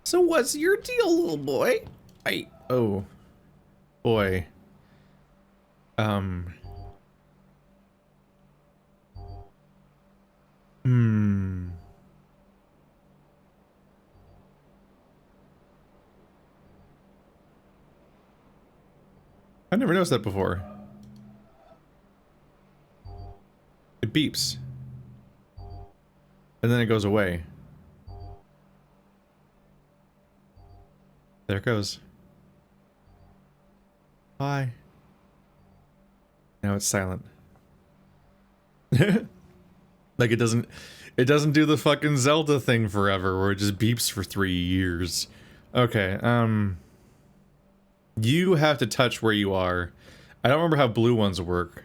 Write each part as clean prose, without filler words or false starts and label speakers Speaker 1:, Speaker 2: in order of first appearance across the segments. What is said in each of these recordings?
Speaker 1: So what's your deal, little boy? Oh, boy. Hmm. I never noticed that before. It beeps. And then it goes away. There it goes. Bye. Now it's silent. Like it doesn't do the fucking Zelda thing forever where it just beeps for 3 years. Okay, you have to touch where you are. I don't remember how blue ones work.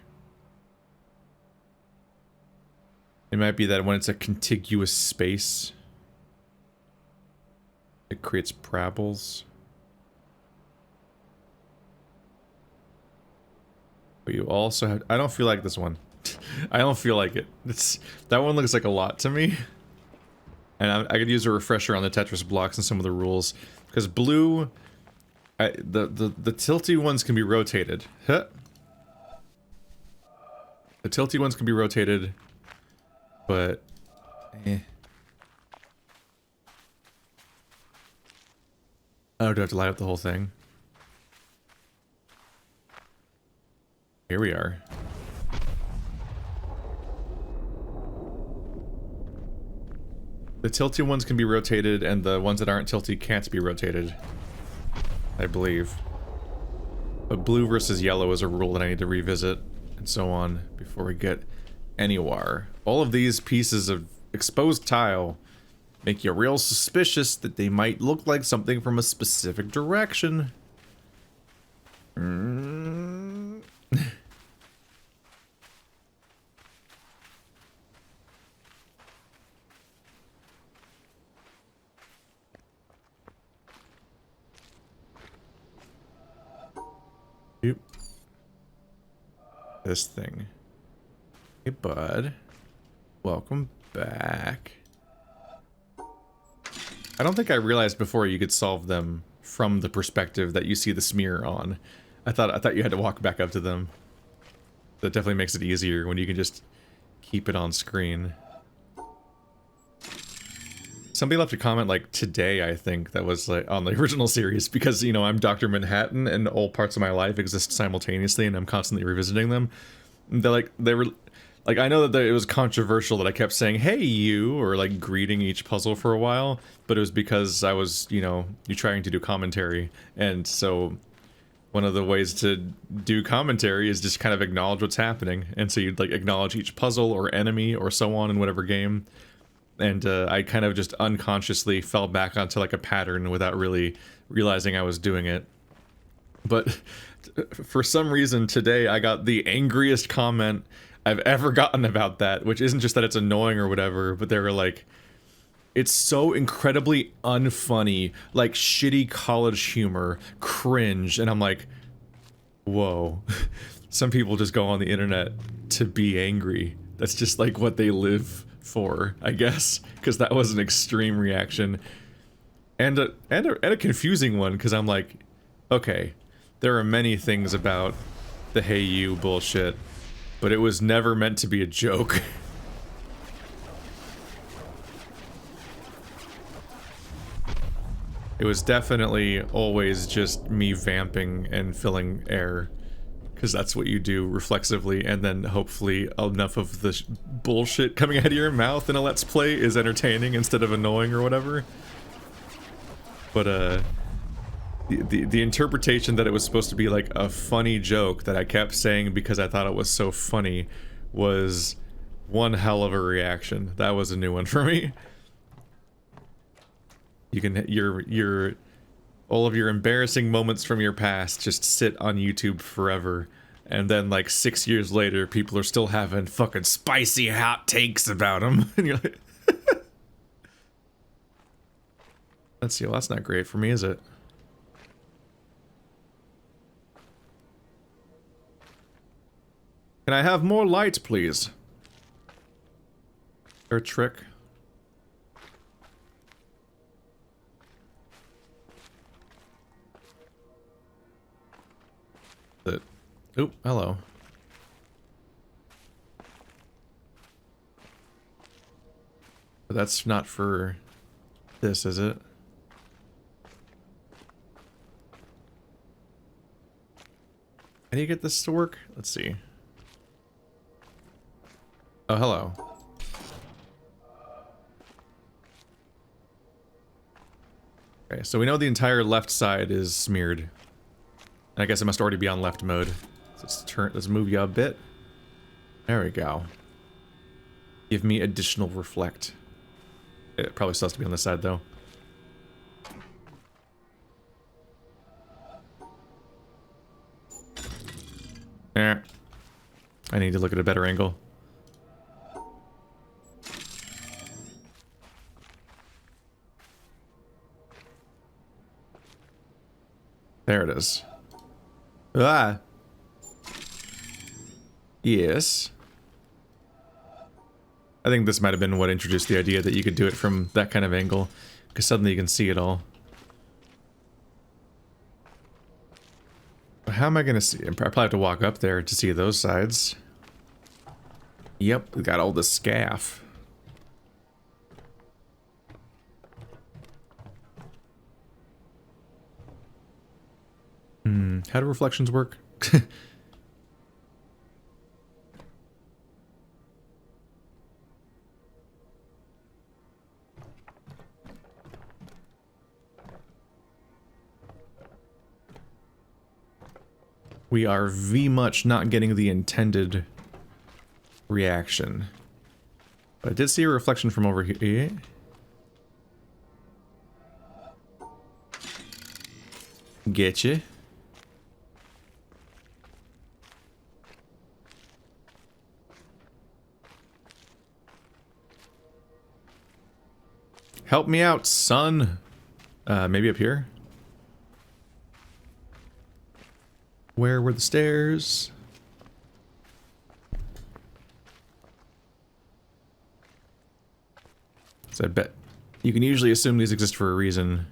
Speaker 1: It might be that when it's a contiguous space, it creates parables. But you also have... I don't feel like this one. I don't feel like it. That one looks like a lot to me. And I could use a refresher on the Tetris blocks and some of the rules. Because blue... the tilty ones can be rotated. Huh. The tilty ones can be rotated. But... Oh, do I have to light up the whole thing? Here we are. The tilty ones can be rotated, and the ones that aren't tilty can't be rotated. I believe. But blue versus yellow is a rule that I need to revisit, and so on, before we get anywhere. All of these pieces of exposed tile make you real suspicious that they might look like something from a specific direction. Yep. This thing. Hey, bud. Welcome back. I don't think I realized before you could solve them from the perspective that you see the smear on. I thought you had to walk back up to them. That definitely makes it easier when you can just keep it on screen. Somebody left a comment like today, I think, that was like on the original series, because, you know, I'm Dr. Manhattan and all parts of my life exist simultaneously and I'm constantly revisiting them. They were like, I know that it was controversial that I kept saying, hey you, or like greeting each puzzle for a while, but it was because I was, you know, trying to do commentary, and so one of the ways to do commentary is just kind of acknowledge what's happening, and so you'd like acknowledge each puzzle or enemy or so on in whatever game. And I kind of just unconsciously fell back onto like a pattern without really realizing I was doing it. But for some reason today I got the angriest comment I've ever gotten about that, which isn't just that it's annoying or whatever, but they were like, it's so incredibly unfunny, like shitty college humor, cringe, and I'm like, whoa. Some people just go on the internet to be angry. That's just like what they live for, I guess, because that was an extreme reaction, and a confusing one, because I'm like, okay, there are many things about the hey you bullshit, but it was never meant to be a joke. It was definitely always just me vamping and filling air. Because that's what you do reflexively, and then hopefully enough of the bullshit coming out of your mouth in a Let's Play is entertaining instead of annoying or whatever. But, the interpretation that it was supposed to be like a funny joke that I kept saying because I thought it was so funny was one hell of a reaction. That was a new one for me. You can, all of your embarrassing moments from your past just sit on YouTube forever, and then like 6 years later people are still having fucking spicy hot takes about them, and you're like let's see, well that's not great for me, is it? Can I have more light, please? Is there a trick? Oop, hello. But that's not for this, is it? How do you get this to work? Let's see. Oh, hello. Okay, so we know the entire left side is smeared. I guess it must already be on left mode. So let's move you a bit. There we go. Give me additional reflect. It probably still has to be on this side, though. I need to look at a better angle. There it is. Ah! Yes. I think this might have been what introduced the idea that you could do it from that kind of angle, because suddenly you can see it all. How am I gonna see? I probably have to walk up there to see those sides. Yep, we got all the scaff. How do reflections work? We are much not getting the intended reaction. But I did see a reflection from over here. Getcha. Help me out, son. Maybe up here? Where were the stairs? So I bet you can usually assume these exist for a reason.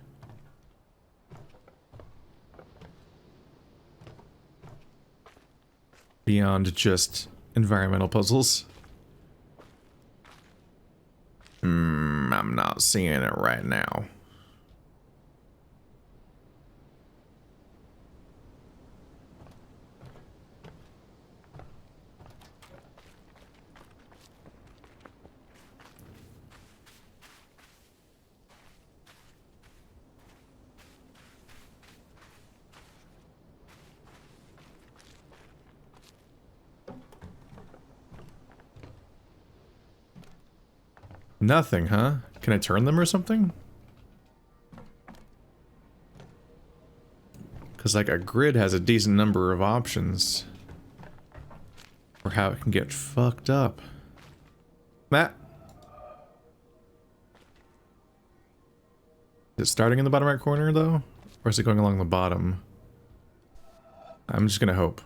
Speaker 1: Beyond just environmental puzzles. I'm not seeing it right now. Nothing, huh? Can I turn them or something? Because, like, a grid has a decent number of options for how it can get fucked up. Matt? Is it starting in the bottom right corner, though? Or is it going along the bottom? I'm just gonna hope.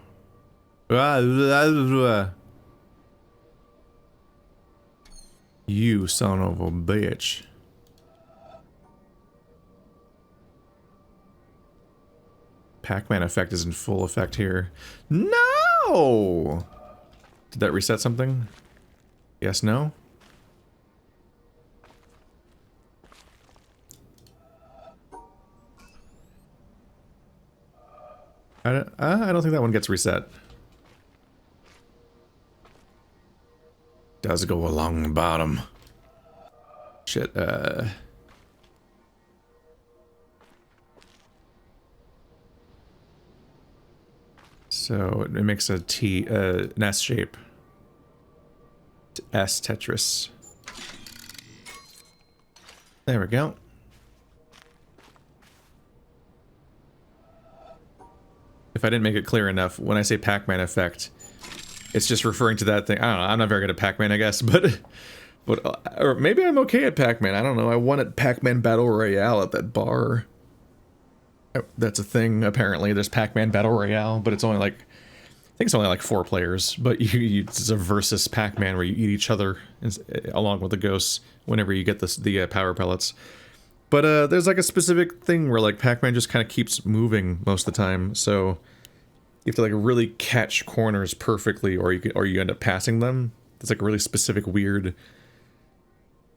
Speaker 1: You son of a bitch. Pac-Man effect is in full effect here. No! Did that reset something? Yes, no? I don't think that one gets reset. Does go along the bottom. Shit, So it makes a an S shape. S Tetris. There we go. If I didn't make it clear enough, when I say Pac-Man effect, it's just referring to that thing. I don't know, I'm not very good at Pac-Man, I guess, but or maybe I'm okay at Pac-Man, I don't know. I won at Pac-Man Battle Royale at that bar. That's a thing, apparently. There's Pac-Man Battle Royale, but it's only like, I think it's only like 4 players, but it's a versus Pac-Man where you eat each other along with the ghosts whenever you get the power pellets. But there's like a specific thing where like Pac-Man just kind of keeps moving most of the time, so You have to like really catch corners perfectly, or you end up passing them. There's like a really specific weird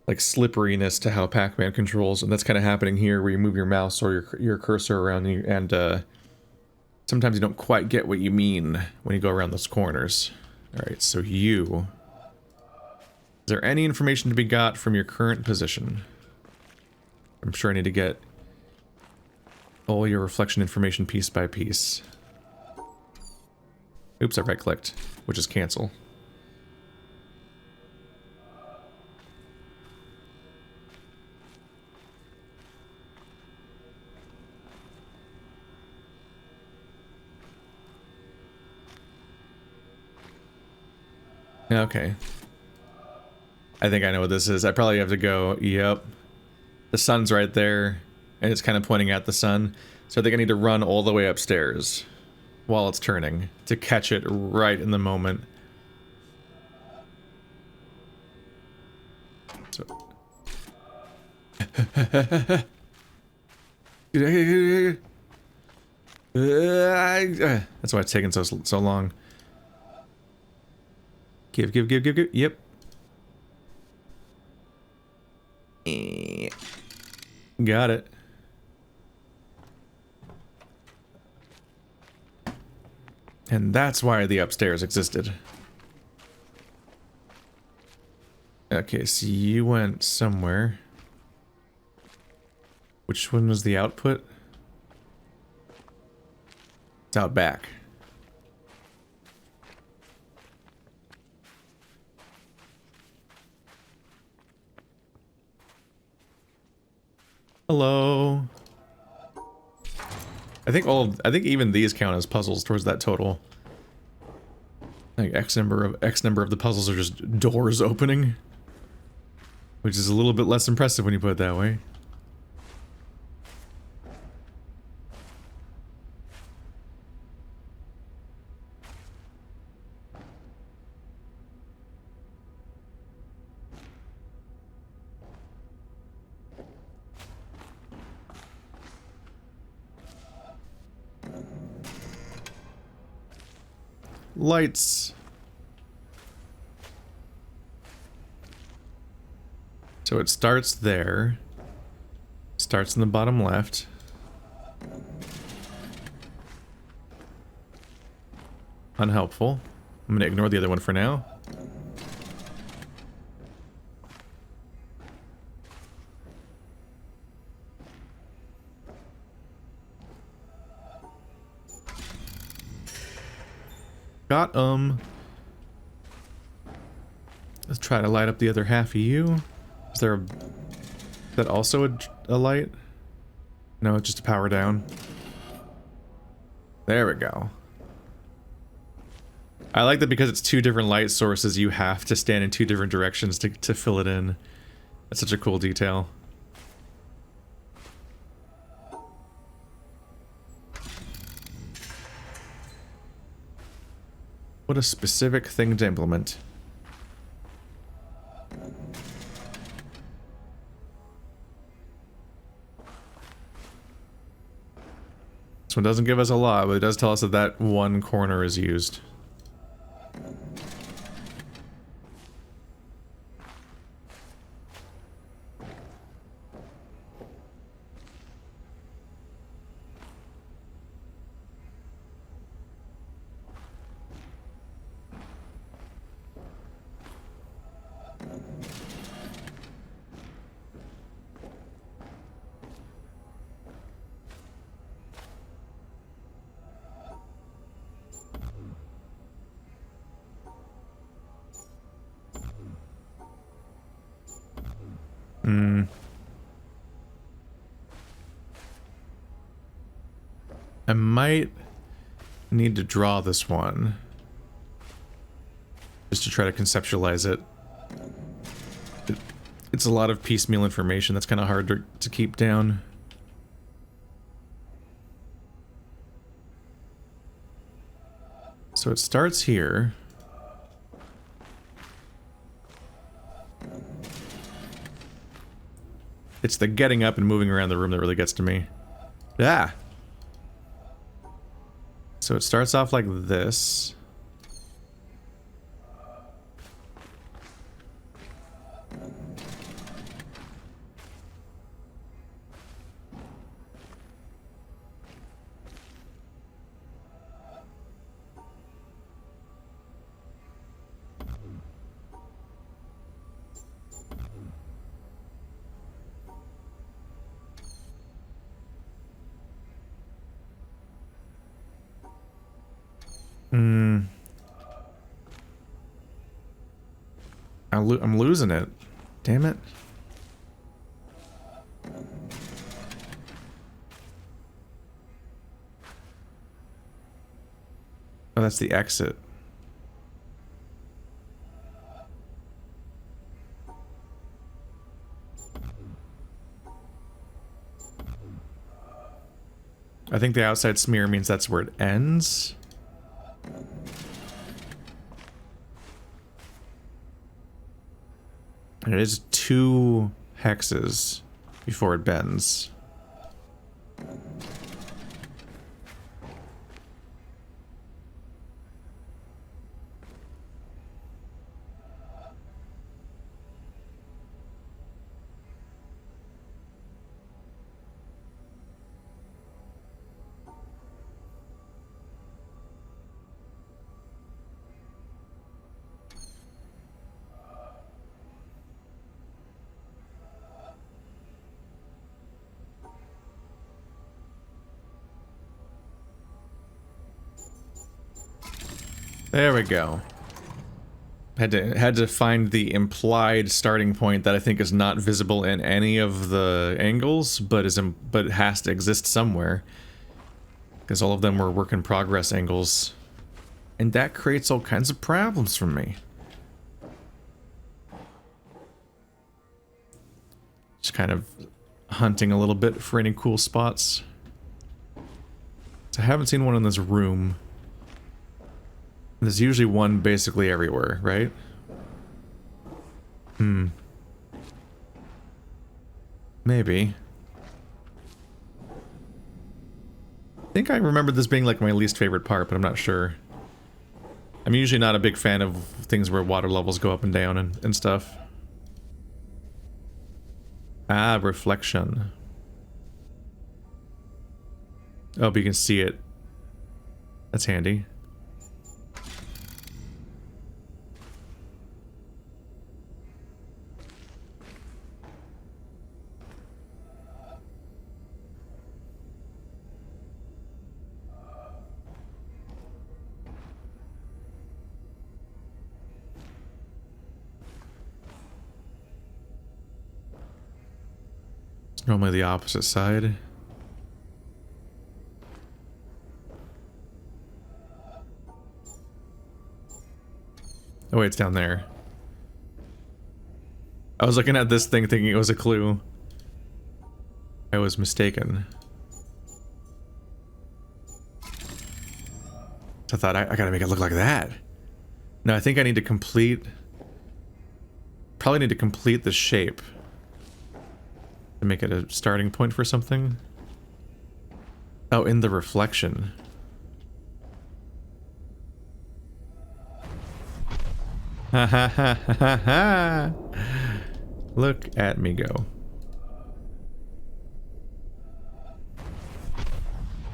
Speaker 1: like slipperiness to how Pac-Man controls, and that's kind of happening here where you move your mouse or your cursor around and sometimes you don't quite get what you mean when you go around those corners. Alright, so you... Is there any information to be got from your current position? I'm sure I need to get all your reflection information piece by piece. Oops, I right-clicked, which is cancel. Okay. I think I know what this is. I probably have to go, yep. The sun's right there, and it's kind of pointing at the sun. So I think I need to run all the way upstairs while it's turning to catch it right in the moment. So. That's why it's taking so long. Give. Yep. Got it. And that's why the upstairs existed. Okay, so you went somewhere. Which one was the output? It's out back. Hello. I think even these count as puzzles towards that total. Like X number of the puzzles are just doors opening, which is a little bit less impressive when you put it that way. Lights. So it starts there. Starts in the bottom left. Unhelpful. I'm gonna ignore the other one for now. Got Let's try to light up the other half of you. Is that also a light? No, it's just a power down. There we go. I like that because it's two different light sources, you have to stand in two different directions to fill it in. That's such a cool detail. What a specific thing to implement. This one doesn't give us a lot, but it does tell us that that one corner is used. I might need to draw this one just to try to conceptualize it. It's a lot of piecemeal information that's kind of hard to keep down. So it starts here. It's the getting up and moving around the room that really gets to me. Ah! So it starts off like this. I'm losing it. Damn it. Oh, that's the exit. I think the outside smear means that's where it ends. And it is 2 hexes before it bends. There we go. Had to find the implied starting point that I think is not visible in any of the angles, but it has to exist somewhere, because all of them were work in progress angles, and that creates all kinds of problems for me. Just kind of hunting a little bit for any cool spots. So I haven't seen one in this room. There's usually one basically everywhere, right? Maybe. I think I remember this being like my least favorite part, but I'm not sure. I'm usually not a big fan of things where water levels go up and down and stuff. Ah, reflection. Oh, but you can see it. That's handy. Normally the opposite side. Oh wait, it's down there. I was looking at this thing thinking it was a clue. I was mistaken. I thought I gotta make it look like that. No, I think I need to complete... Probably need to complete the shape. To make it a starting point for something. Oh, in the reflection. Ha ha ha ha ha! Look at me go.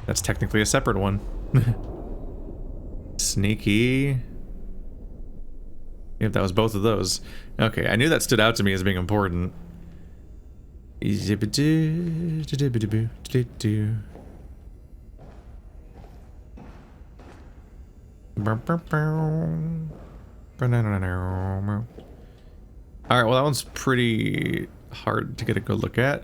Speaker 1: That's technically a separate one. Sneaky. If that was both of those. Okay, I knew that stood out to me as being important. Alright, well that one's pretty hard to get a good look at.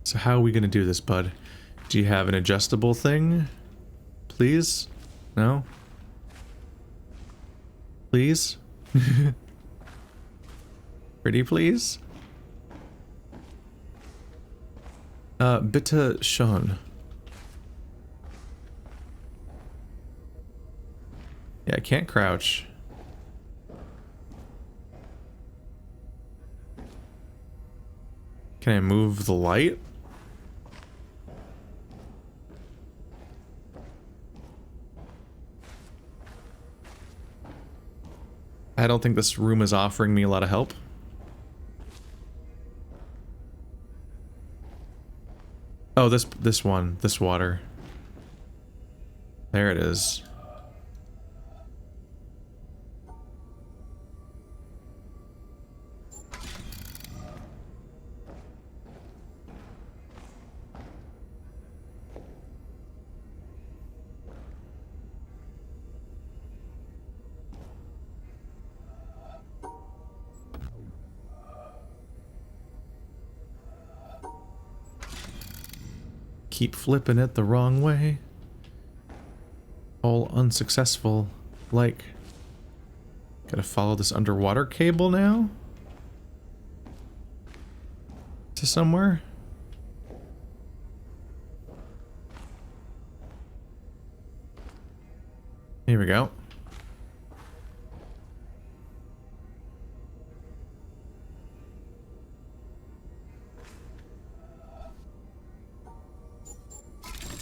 Speaker 1: So how are we gonna do this, bud? Do you have an adjustable thing? Please? No? Please? Pretty please? Bitte schon. Yeah, I can't crouch. Can I move the light? I don't think this room is offering me a lot of help. Oh, this one, this water. There it is. Keep flipping it the wrong way. All unsuccessful. Like, gotta follow this underwater cable now? To somewhere? Here we go.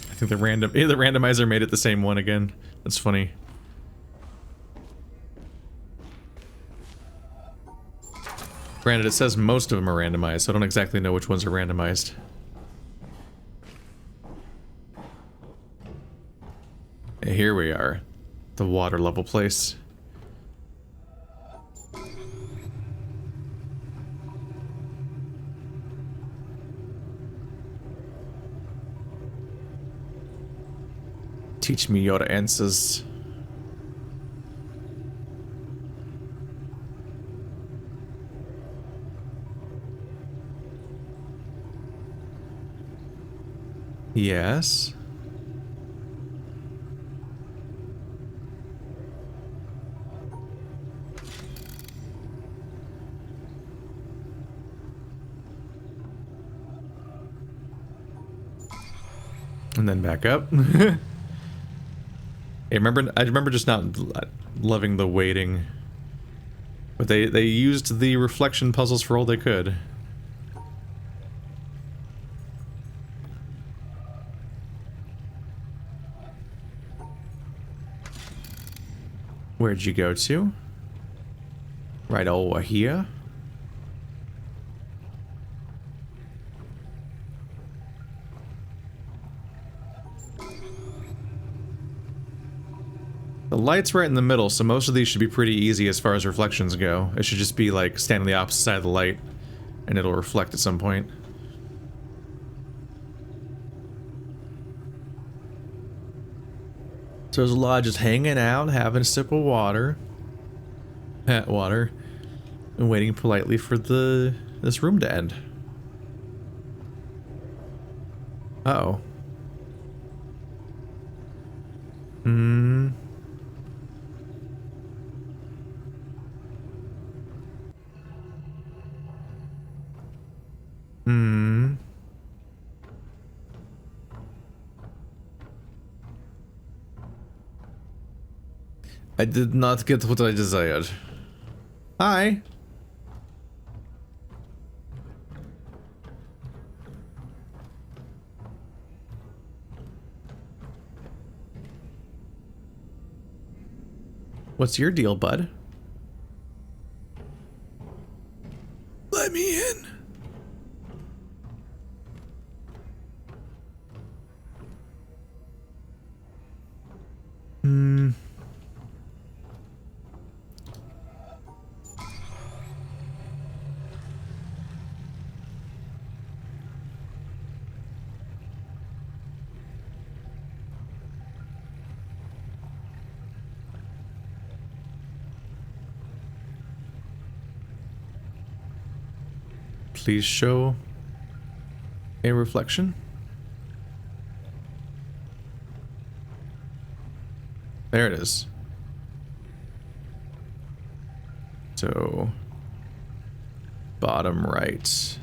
Speaker 1: I think the randomizer made it the same one again. That's funny. Granted, it says most of them are randomized, so I don't exactly know which ones are randomized. And here we are. The water level place. Teach me your answers. Yes. And then back up. I remember just not loving the waiting. But they used the reflection puzzles for all they could. Where'd you go to? Right over here. The light's right in the middle, so most of these should be pretty easy as far as reflections go. It should just be like stand on the opposite side of the light, and it'll reflect at some point. So there's a lot of just hanging out, having a sip of water. Hat water. And waiting politely for this room to end. Uh-oh. Hmm. Hmm. I did not get what I desired. Hi. What's your deal, bud? Let me in. Hmm. Please show a reflection. There it is. So, bottom right.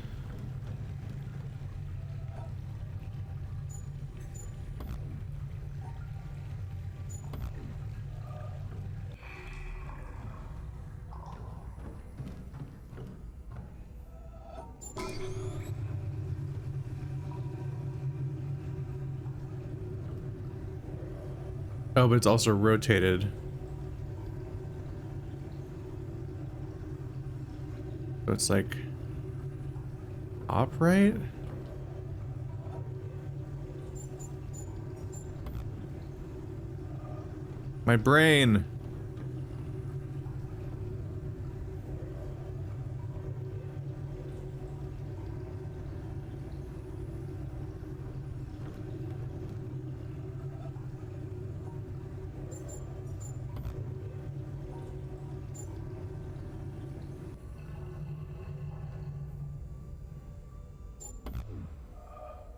Speaker 1: Oh, but it's also rotated. So it's like upright? My brain.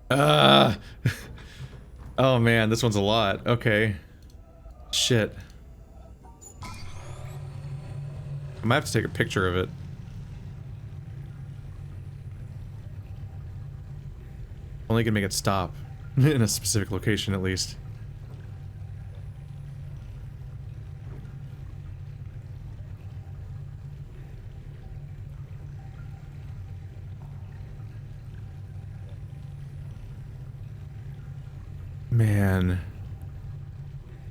Speaker 1: Uh Oh man, this one's a lot. Okay. Shit. I might have to take a picture of it. Only can make it stop. In a specific location, at least. Man.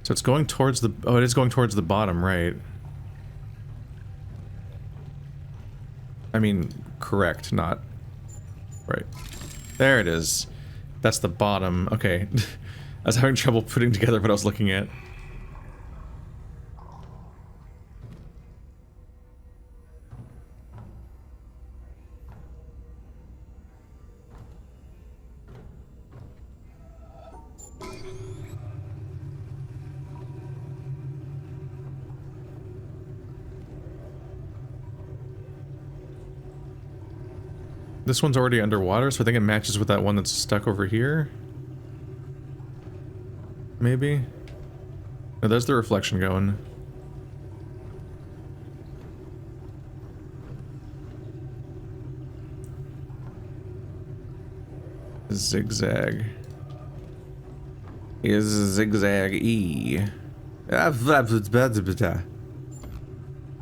Speaker 1: So it's going towards the... Oh, it is going towards the bottom, right? I mean, correct, not... Right. There it is. That's the bottom. Okay. I was having trouble putting together what I was looking at. This one's already underwater, so I think it matches with that one that's stuck over here. Maybe? No, there's the reflection going. Zigzag. Is zigzag E.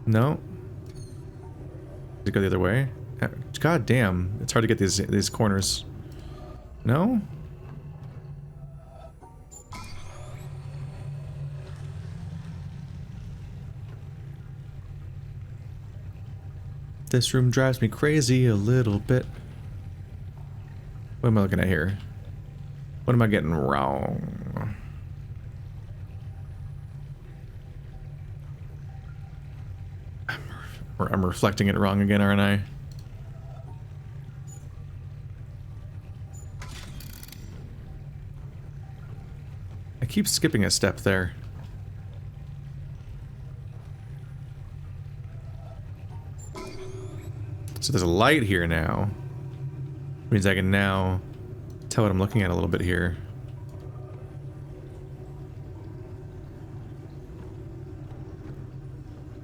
Speaker 1: No. Does it go the other way? God damn, it's hard to get these corners. No? This room drives me crazy a little bit. What am I looking at here? What am I getting wrong? I'm reflecting it wrong again, aren't I? I keep skipping a step there. So there's a light here now. Means I can now tell what I'm looking at a little bit here.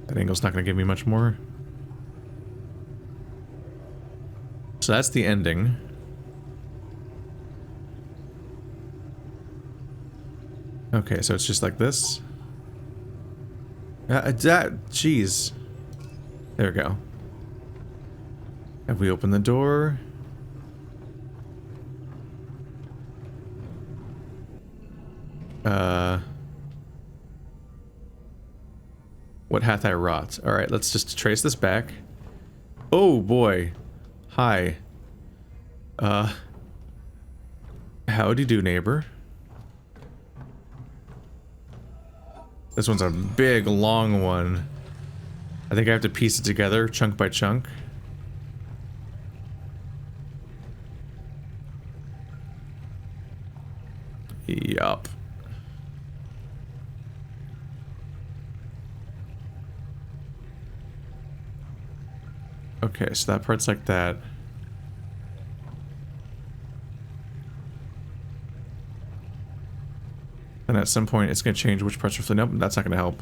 Speaker 1: That angle's not going to give me much more. So that's the ending. Okay, so it's just like this. Jeez. There we go. Have we opened the door? What hath I wrought? Alright, let's just trace this back. Oh boy. Hi. Howdy do, neighbor. This one's a big, long one. I think I have to piece it together, chunk by chunk. Yup. Okay, so that part's like that. And at some point it's gonna change which parts are flipped. Nope, that's not gonna help.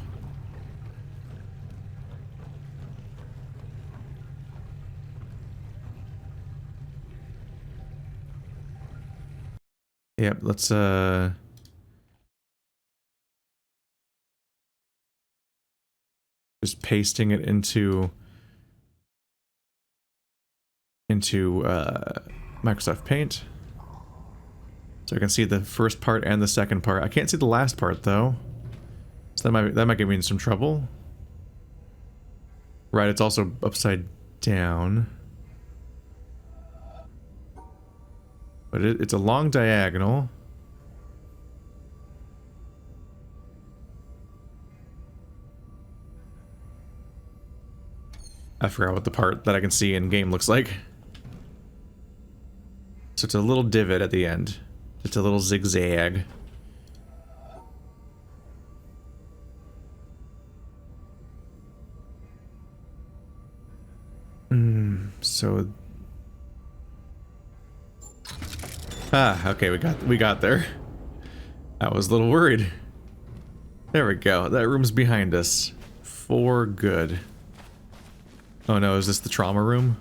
Speaker 1: Yep, let's just pasting it into Microsoft Paint. So I can see the first part and the second part. I can't see the last part though. So that might get me in some trouble. Right, it's also upside down. But it's a long diagonal. I forgot what the part that I can see in game looks like. So it's a little divot at the end. It's a little zigzag. So... Ah, okay, we got there. I was a little worried. There we go. That room's behind us. For good. Oh no, is this the trauma room?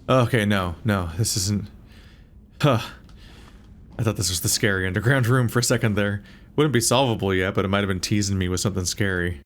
Speaker 1: Okay, no, this isn't... Huh. I thought this was the scary underground room for a second there. Wouldn't be solvable yet, but it might have been teasing me with something scary.